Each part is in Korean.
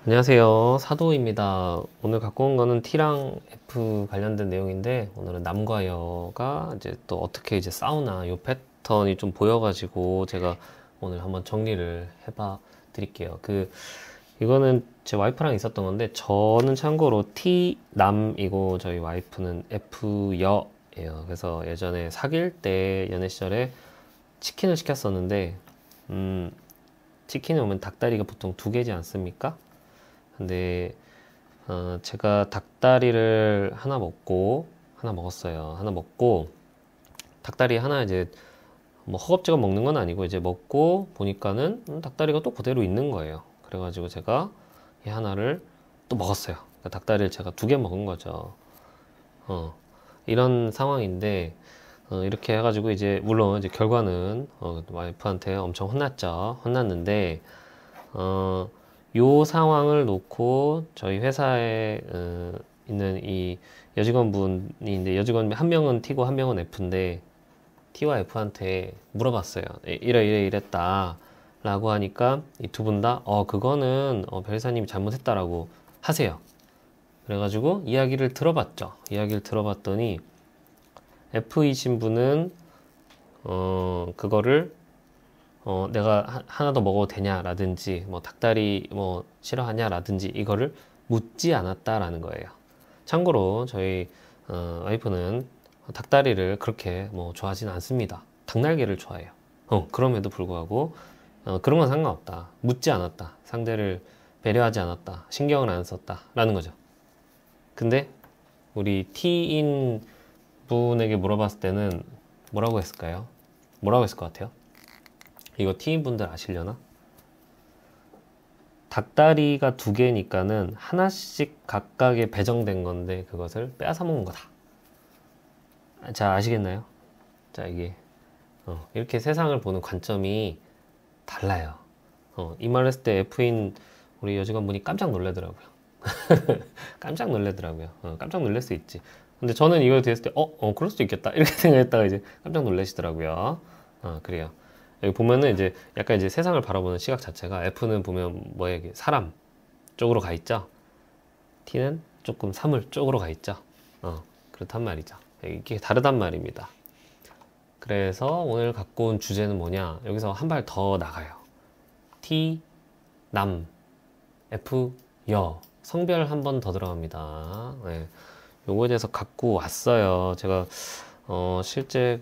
안녕하세요. 사도입니다. 오늘 갖고 온 거는 T랑 F 관련된 내용인데, 오늘은 남과 여가 이제 또 어떻게 이제 싸우나, 요 패턴이 좀 보여가지고, 제가 오늘 한번 정리를 해봐 드릴게요. 이거는 제 와이프랑 있었던 건데, 저는 참고로 T 남이고, 저희 와이프는 F 여예요. 그래서 예전에 사귈 때 연애 시절에 치킨을 시켰었는데, 치킨에 오면 닭다리가 보통 두 개지 않습니까? 근데 제가 닭다리를 하나 먹었어요. 하나 먹고 닭다리 하나 이제 뭐 허겁지겁 먹는 건 아니고 이제 먹고 보니까는 닭다리가 또 그대로 있는 거예요. 그래가지고 제가 이 하나를 또 먹었어요. 그러니까 닭다리를 제가 두 개 먹은 거죠. 이런 상황인데 이렇게 해가지고 이제 물론 이제 결과는 와이프한테 엄청 혼났죠. 혼났는데 요 상황을 놓고 저희 회사에 있는 이 여직원분인데, 여직원 한 명은 T고 한 명은 F인데 T와 F한테 물어봤어요. 이랬다 라고 하니까 이 두 분 다 그거는 변리사님이 잘못했다라고 하세요. 그래가지고 이야기를 들어봤죠. 이야기를 들어봤더니 F이신 분은 그거를 내가 하나 더 먹어도 되냐라든지 뭐 닭다리 뭐 싫어하냐라든지 이거를 묻지 않았다라는 거예요. 참고로 저희 와이프는 닭다리를 그렇게 뭐 좋아하진 않습니다. 닭날개를 좋아해요. 그럼에도 불구하고 그런 건 상관없다. 묻지 않았다. 상대를 배려하지 않았다. 신경을 안 썼다라는 거죠. 근데 우리 T인 분에게 물어봤을 때는 뭐라고 했을까요? 뭐라고 했을 것 같아요? 이거 T인분들 아시려나? 닭다리가 두 개니까는 하나씩 각각에 배정된 건데 그것을 빼앗아 먹은 거다. 자, 아시겠나요? 자, 이게 이렇게 세상을 보는 관점이 달라요. 이 말을 했을 때 F인 우리 여직원분이 깜짝 놀라더라고요. 깜짝 놀라더라고요. 깜짝 놀랄 수 있지. 근데 저는 이걸 들었을 때 그럴 수도 있겠다 이렇게 생각했다가 이제 깜짝 놀라시더라고요. 그래요. 여기 보면은 이제 약간 이제 세상을 바라보는 시각 자체가 F는 보면 뭐에 사람 쪽으로 가 있죠. T는 조금 사물 쪽으로 가 있죠. 그렇단 말이죠. 이게 다르단 말입니다. 그래서 오늘 갖고 온 주제는 뭐냐? 여기서 한 발 더 나가요. T 남, F 여. 성별 한 번 더 들어갑니다. 네. 요거에 대해서 갖고 왔어요. 제가 실제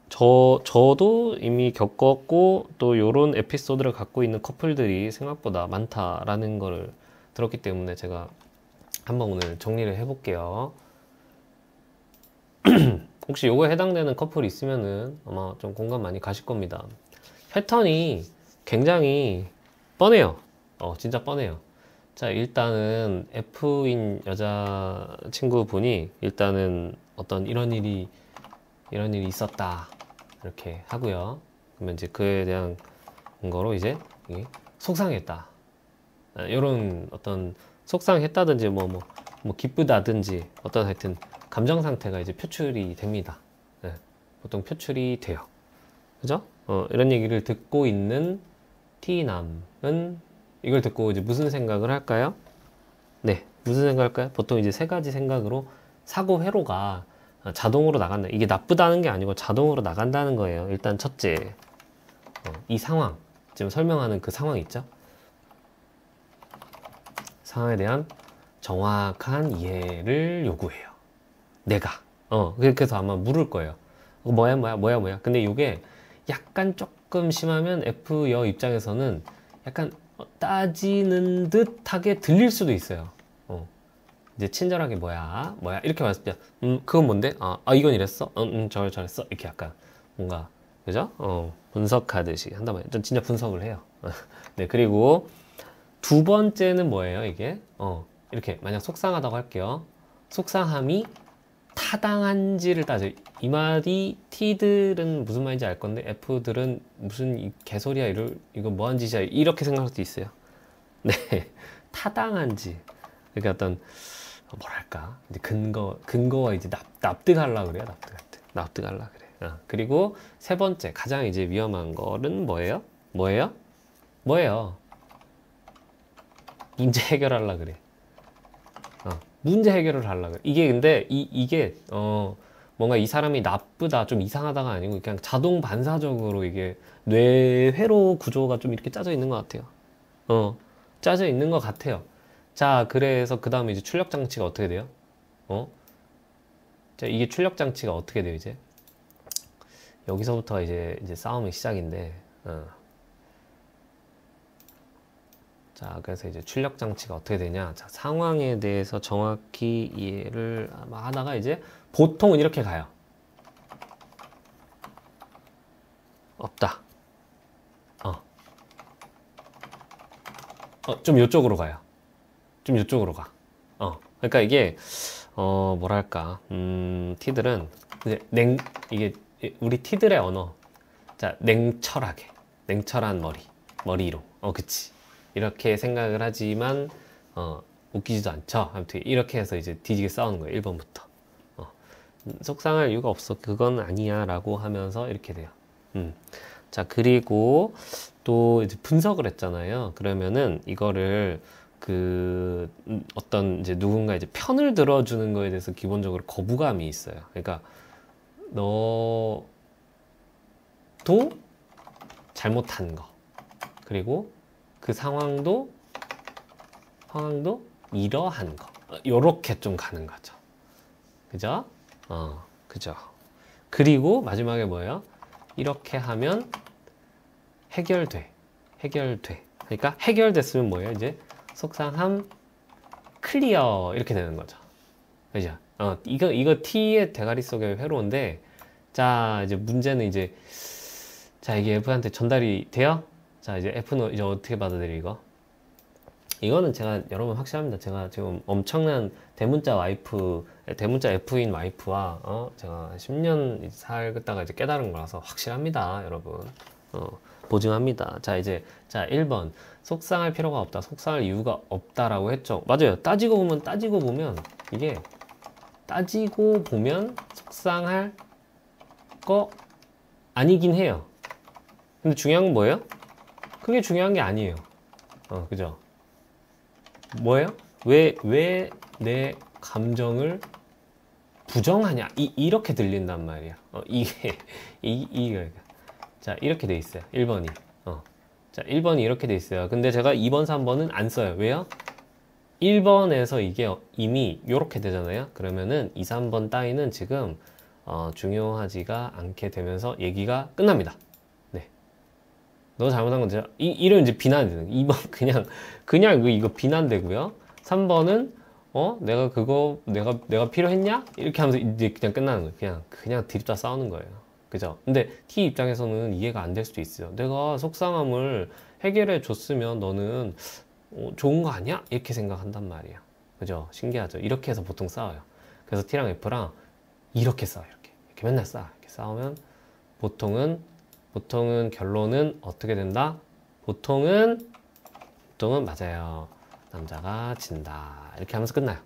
저도 이미 겪었고 또 요런 에피소드를 갖고 있는 커플들이 생각보다 많다라는 거를 들었기 때문에 제가 한번 오늘 정리를 해볼게요. 혹시 요거에 해당되는 커플이 있으면은 아마 좀 공감 많이 가실 겁니다. 패턴이 굉장히 뻔해요. 진짜 뻔해요. 자, 일단은 F인 여자친구분이 일단은 어떤 이런 일이 있었다. 이렇게 하고요. 그러면 이제 그에 대한 거로 이제 속상했다. 이런 어떤 속상했다든지 뭐 기쁘다든지 어떤 하여튼 감정 상태가 이제 표출이 됩니다. 네, 보통 표출이 돼요. 그죠? 이런 얘기를 듣고 있는 T남은 이걸 듣고 이제 무슨 생각을 할까요? 네, 무슨 생각을 할까요? 보통 이제 세 가지 생각으로 사고 회로가 자동으로 나간다. 이게 나쁘다는 게 아니고 자동으로 나간다는 거예요. 일단 첫째, 이 상황, 지금 설명하는 그 상황 있죠? 상황에 대한 정확한 이해를 요구해요. 내가. 그래서 아마 물을 거예요. 뭐야. 근데 이게 약간 조금 심하면 F여 입장에서는 약간 따지는 듯하게 들릴 수도 있어요. 이제 친절하게 뭐야 이렇게 말했을 때 그건 뭔데? 이건 이랬어? 저랬어? 이렇게 약간 뭔가 그죠? 분석하듯이 한단 말이에요. 전 진짜 분석을 해요. 네, 그리고 두 번째는 뭐예요? 이게 이렇게 만약 속상하다고 할게요. 속상함이 타당한지를 따져요. 이 말이 T들은 무슨 말인지 알 건데 F들은 무슨 개소리야 이거 뭐한 짓이야 이렇게 생각할 수도 있어요. 네, 타당한지 그러니까 어떤 뭐랄까 이제 근거와 이제 납득하려 그래요. 납득하려 그래. 그리고 세 번째 가장 이제 위험한 거는 뭐예요? 문제 해결하려 그래. 문제 해결을 하려 그래. 이게 근데 이게 뭔가 이 사람이 나쁘다, 좀 이상하다가 아니고 그냥 자동 반사적으로 이게 뇌회로 구조가 좀 이렇게 짜져 있는 것 같아요. 짜져 있는 것 같아요. 자, 그래서 그 다음에 이제 출력 장치가 어떻게 돼요? 자, 이게 출력 장치가 어떻게 돼요, 이제? 여기서부터 이제 싸움의 시작인데, 자, 그래서 이제 출력 장치가 어떻게 되냐? 자, 상황에 대해서 정확히 이해를 하다가 이제 보통은 이렇게 가요. 없다. 좀 이쪽으로 가요. 좀 이쪽으로 가. 그러니까 이게 뭐랄까, 티들은 이제 이게 우리 티들의 언어. 자, 냉철한 머리로. 그치. 이렇게 생각을 하지만 웃기지도 않죠. 아무튼 이렇게 해서 이제 뒤지게 싸우는 거예요. 1번부터. 속상할 이유가 없어. 그건 아니야. 라고 하면서 이렇게 돼요. 자, 그리고 또 이제 분석을 했잖아요. 그러면은 이거를 어떤 이제 누군가 이제 편을 들어주는 거에 대해서 기본적으로 거부감이 있어요. 그러니까 너도 잘못한 거, 그리고 그 상황도 이러한 거, 요렇게 좀 가는 거죠. 그죠? 그죠. 그리고 마지막에 뭐예요? 이렇게 하면 해결돼. 그러니까 해결됐으면 뭐예요? 이제 속상함 클리어 이렇게 되는 거죠. 그죠? 이거 T의 대가리 속의 회로인데, 자, 이제 문제는 이제, 자, 이게 F한테 전달이 돼요? 자, 이제 F는 이제 어떻게 받아들여, 이거? 이거는 제가 여러분 확실합니다. 제가 지금 엄청난 대문자 F인 와이프와, 제가 10년 살다가 이제 깨달은 거라서 확실합니다, 여러분. 보증합니다. 자, 1번. 속상할 필요가 없다. 속상할 이유가 없다라고 했죠. 맞아요. 따지고 보면, 이게, 속상할 거 아니긴 해요. 근데 중요한 건 뭐예요? 그게 중요한 게 아니에요. 그죠? 뭐예요? 왜 내 감정을 부정하냐? 이렇게 들린단 말이야. 이게. 자, 이렇게 돼 있어요. 1번이. 자, 1번이 이렇게 돼 있어요. 근데 제가 2번, 3번은 안 써요. 왜요? 1번에서 이게 이미 이렇게 되잖아요. 그러면은 2, 3번 따위는 지금 중요하지가 않게 되면서 얘기가 끝납니다. 네. 너 잘못한 건 진짜 이런 이제 비난이 되는. 2번 그냥 이거 비난되고요. 3번은 내가 필요했냐? 이렇게 하면서 이제 그냥 끝나는 거예요. 그냥 드립다 싸우는 거예요. 그죠? 근데 T 입장에서는 이해가 안 될 수도 있어요. 내가 속상함을 해결해 줬으면 너는 좋은 거 아니야? 이렇게 생각한단 말이야. 그죠? 신기하죠? 이렇게 해서 보통 싸워요. 그래서 T랑 F랑 이렇게 싸워요. 이렇게 맨날 싸워. 이렇게 싸우면 보통은 결론은 어떻게 된다? 보통은 맞아요. 남자가 진다. 이렇게 하면서 끝나요.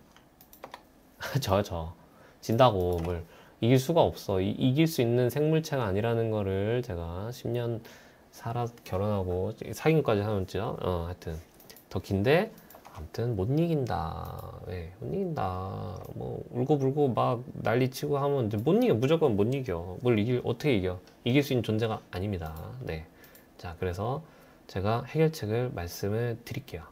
진다고 뭘 이길 수가 없어. 이길 수 있는 생물체가 아니라는 거를 제가 10년 결혼하고 사귄까지 하면죠. 하여튼 더 긴데 아무튼 못 이긴다. 왜? 못 이긴다. 뭐 울고불고 막 난리치고 하면 못 이겨. 무조건 못 이겨. 어떻게 이겨? 이길 수 있는 존재가 아닙니다. 네. 자, 그래서 제가 해결책을 말씀을 드릴게요.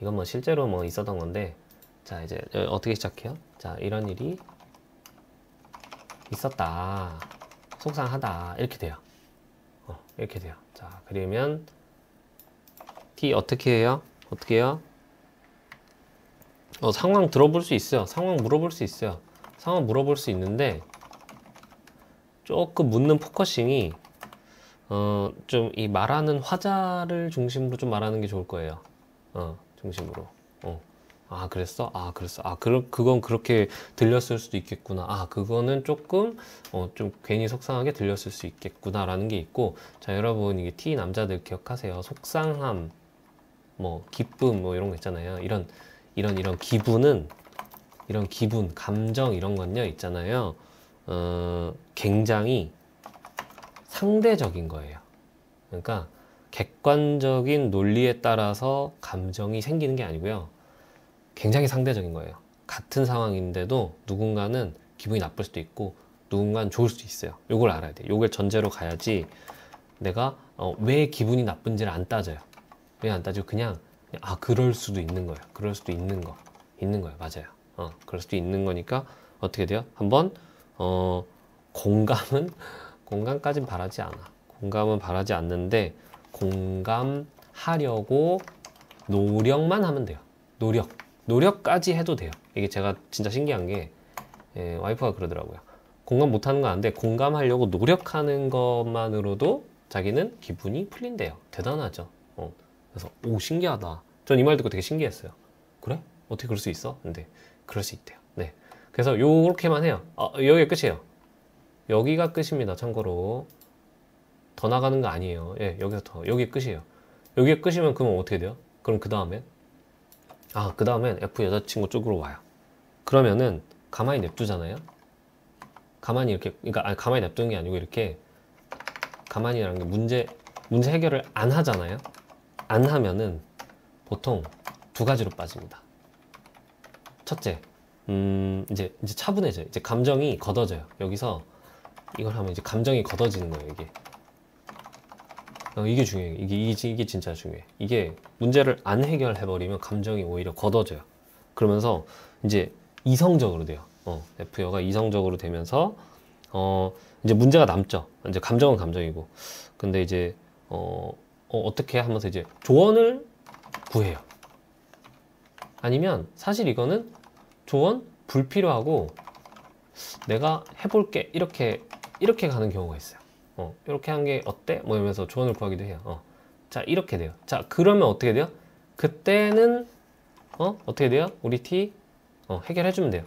이건 뭐 실제로 뭐 있었던 건데, 자, 이제 어떻게 시작해요? 자, 이런 일이 있었다. 속상하다. 이렇게 돼요. 이렇게 돼요. 자, 그러면 T 어떻게 해요? 상황 들어볼 수 있어요. 상황 물어볼 수 있어요. 상황 물어볼 수 있는데 조금 묻는 포커싱이 좀 이 말하는 화자를 중심으로 좀 말하는 게 좋을 거예요. 중심으로. 그랬어? 그건 그렇게 들렸을 수도 있겠구나. 그거는 조금, 좀 괜히 속상하게 들렸을 수 있겠구나. 라는 게 있고, 자, 여러분, 이게 T 남자들 기억하세요. 속상함, 뭐, 기쁨, 뭐, 이런 거 있잖아요. 이런 기분, 감정, 이런 건요, 있잖아요. 굉장히 상대적인 거예요. 그러니까, 객관적인 논리에 따라서 감정이 생기는 게 아니고요. 굉장히 상대적인 거예요. 같은 상황인데도 누군가는 기분이 나쁠 수도 있고 누군가는 좋을 수도 있어요. 요걸 알아야 돼. 요걸 전제로 가야지 내가 왜 기분이 나쁜지를 안 따져요. 왜 안 따지고 그냥 그럴 수도 있는 거예요. 그럴 수도 있는 거예요. 맞아요. 그럴 수도 있는 거니까 어떻게 돼요? 한번 공감까진 바라지 않아. 공감은 바라지 않는데 공감하려고 노력만 하면 돼요. 노력까지 해도 돼요. 이게 제가 진짜 신기한 게 와이프가 그러더라고요. 공감 못하는 건 아는데 공감하려고 노력하는 것만으로도 자기는 기분이 풀린대요. 대단하죠. 그래서 신기하다. 전 이 말 듣고 되게 신기했어요. 그래? 어떻게 그럴 수 있어? 근데 그럴 수 있대요. 네. 그래서 요렇게만 해요. 여기가 끝이에요. 여기가 끝입니다. 참고로 더 나가는 거 아니에요. 예, 여기 끝이에요. 여기가 끝이면 그러면 어떻게 돼요? 그럼 그 다음엔 F 여자친구 쪽으로 와요. 그러면은 가만히 냅두잖아요. 가만히 이렇게, 그러니까 가만히 냅두는 게 아니고 이렇게 가만히라는 게 문제 해결을 안 하잖아요. 안 하면은 보통 두 가지로 빠집니다. 첫째, 이제 차분해져요. 이제 감정이 걷어져요. 여기서 이걸 하면 이제 감정이 걷어지는 거예요. 이게 중요해요. 이게 진짜 중요해. 이게 문제를 안 해결해버리면 감정이 오히려 걷어져요. 그러면서 이제 이성적으로 돼요. F여가 이성적으로 되면서 이제 문제가 남죠. 이제 감정은 감정이고. 근데 이제 어떻게 하면서 이제 조언을 구해요. 아니면 사실 이거는 조언 불필요하고 내가 해볼게 이렇게 가는 경우가 있어요. 이렇게 한 게 어때? 뭐 이러면서 조언을 구하기도 해요. 자, 이렇게 돼요. 자, 그러면 어떻게 돼요? 그때는 어떻게 돼요? 우리 T 해결해주면 돼요.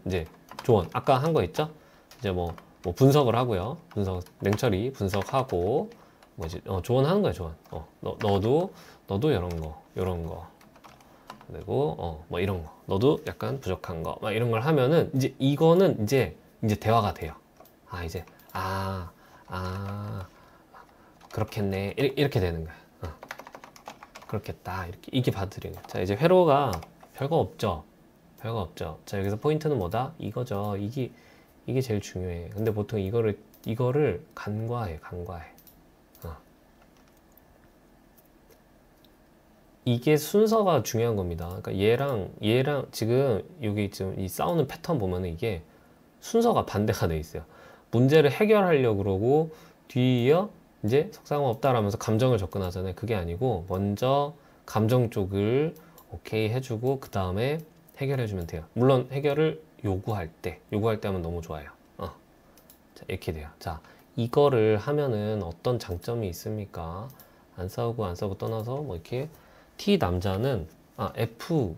이제 조언 아까 한 거 있죠? 이제 뭐 분석을 하고요. 냉철히 분석하고 뭐 이제 조언하는 거야. 조언. 너도 이런 거 그리고 뭐 이런 거 너도 약간 부족한 거 막 이런 걸 하면은 이제 이거는 이제 대화가 돼요. 이제 그렇겠네 이렇게 되는 거야. 그렇겠다 이게 받아들이는 거야. 자, 이제 회로가 별거 없죠. 자, 여기서 포인트는 뭐다? 이거죠. 이게 제일 중요해. 근데 보통 이거를 간과해. 이게 순서가 중요한 겁니다. 그러니까 얘랑 지금 여기 지금 이 싸우는 패턴 보면은 이게 순서가 반대가 돼 있어요. 문제를 해결하려고 그러고 뒤이어 이제 속상함 없다라면서 감정을 접근하잖아요. 그게 아니고 먼저 감정 쪽을 오케이 해주고 그 다음에 해결해주면 돼요. 물론 해결을 요구할 때 하면 너무 좋아요. 자, 이렇게 돼요. 자, 이거를 하면은 어떤 장점이 있습니까? 안 싸우고 떠나서 뭐 이렇게 T 남자는 F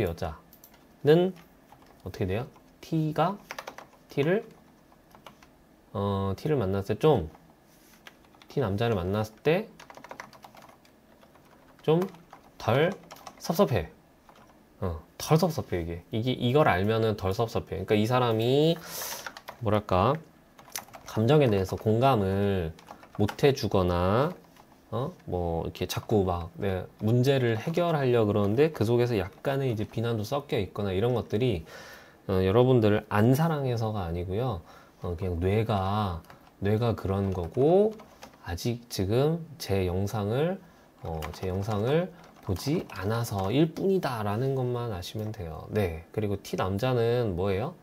여자는 어떻게 돼요? T를 만났을 때 T 남자를 만났을 때 좀 덜 섭섭해. 덜 섭섭해. 이걸 알면은 덜 섭섭해. 그러니까 이 사람이 뭐랄까 감정에 대해서 공감을 못 해주거나 뭐 이렇게 자꾸 막 문제를 해결하려고 그러는데 그 속에서 약간의 이제 비난도 섞여 있거나 이런 것들이 여러분들을 안 사랑해서가 아니고요. 그냥 뇌가 그런 거고 아직 지금 제 영상을 보지 않아서일 뿐이다 라는 것만 아시면 돼요. 네. 그리고 T 남자는 뭐예요?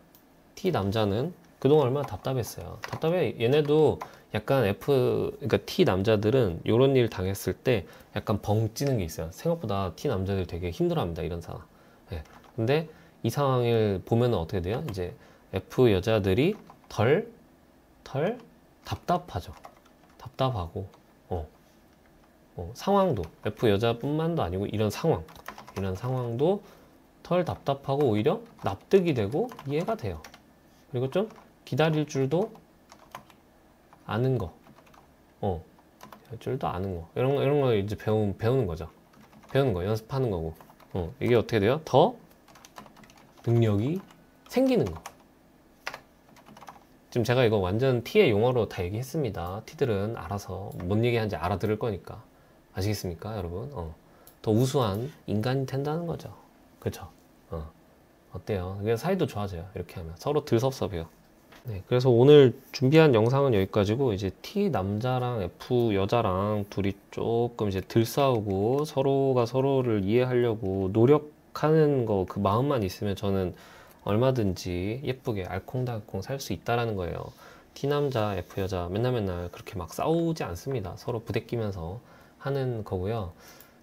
T 남자는 그동안 얼마나 답답했어요. 답답해. 얘네도 약간 그러니까 T 남자들은 이런 일 당했을 때 약간 벙찌는 게 있어요. 생각보다 T 남자들 되게 힘들어합니다. 이런 상황. 네. 근데 이 상황을 보면은 어떻게 돼요? 이제 F 여자들이 덜 답답하죠. 답답하고, 상황도 F 여자뿐만도 아니고 이런 상황도 덜 답답하고 오히려 납득이 되고 이해가 돼요. 그리고 좀 기다릴 줄도 아는 거, 이런 거 이제 배우는 거죠. 배우는 거, 연습하는 거고, 이게 어떻게 돼요? 더 능력이 생기는 거. 지금 제가 이거 완전 T의 용어로 다 얘기했습니다. T들은 알아서 뭔 얘기하는지 알아들을 거니까. 아시겠습니까, 여러분? 더 우수한 인간이 된다는 거죠. 그쵸? 어때요? 그래서 사이도 좋아져요. 이렇게 하면. 서로 들섭섭해요. 네, 그래서 오늘 준비한 영상은 여기까지고, 이제 T 남자랑 F 여자랑 둘이 조금 이제 들싸우고 서로가 서로를 이해하려고 노력하는 거, 그 마음만 있으면 저는 얼마든지 예쁘게 알콩달콩 살 수 있다라는 거예요. T 남자, F 여자 맨날 맨날 그렇게 막 싸우지 않습니다. 서로 부대끼면서 하는 거고요.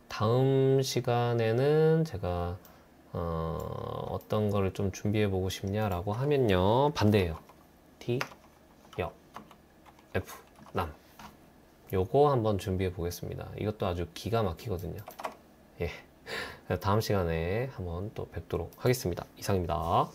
다음 시간에는 제가 어떤 거를 좀 준비해 보고 싶냐라고 하면요, 반대예요. T 여 F 남, 요거 한번 준비해 보겠습니다. 이것도 아주 기가 막히거든요. 예. 다음 시간에 한번 또 뵙도록 하겠습니다. 이상입니다.